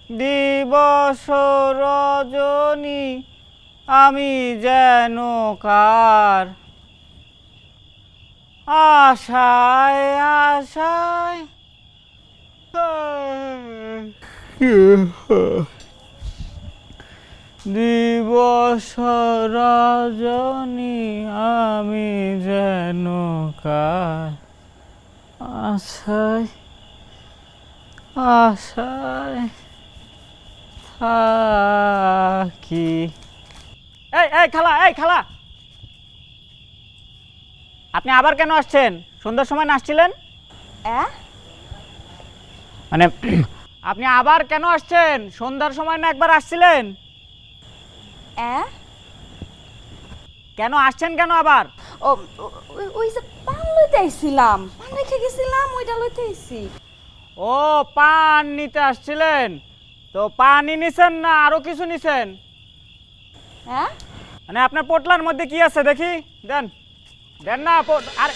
দিবস রজনী আমি যেন কার, আশায় আশায় দিবস রজনী আমি যেন কার, আশায় আশায় থাকি। এই এই খালা, এই খালা, আপনি আবার কেন আসছেন? সন্ধ্যার সময় নাচছিলেন মানে আপনি আবার কেন আসছেন? সন্ধ্যার সময় না একবার আসছিলেন? কেন আসছেন কেন আবার? ও ওই যে পান লইতে আইছিলাম, পান রেখে গেছিলাম, ওইটা লইতে আইছি। ও পান নিতে আসছিলেন? তো পানই নিছেন না আরো কিছু নিছেন? মানে আপনার পোটলার মধ্যে কি আছে দেখি, দেন দেন না। আরে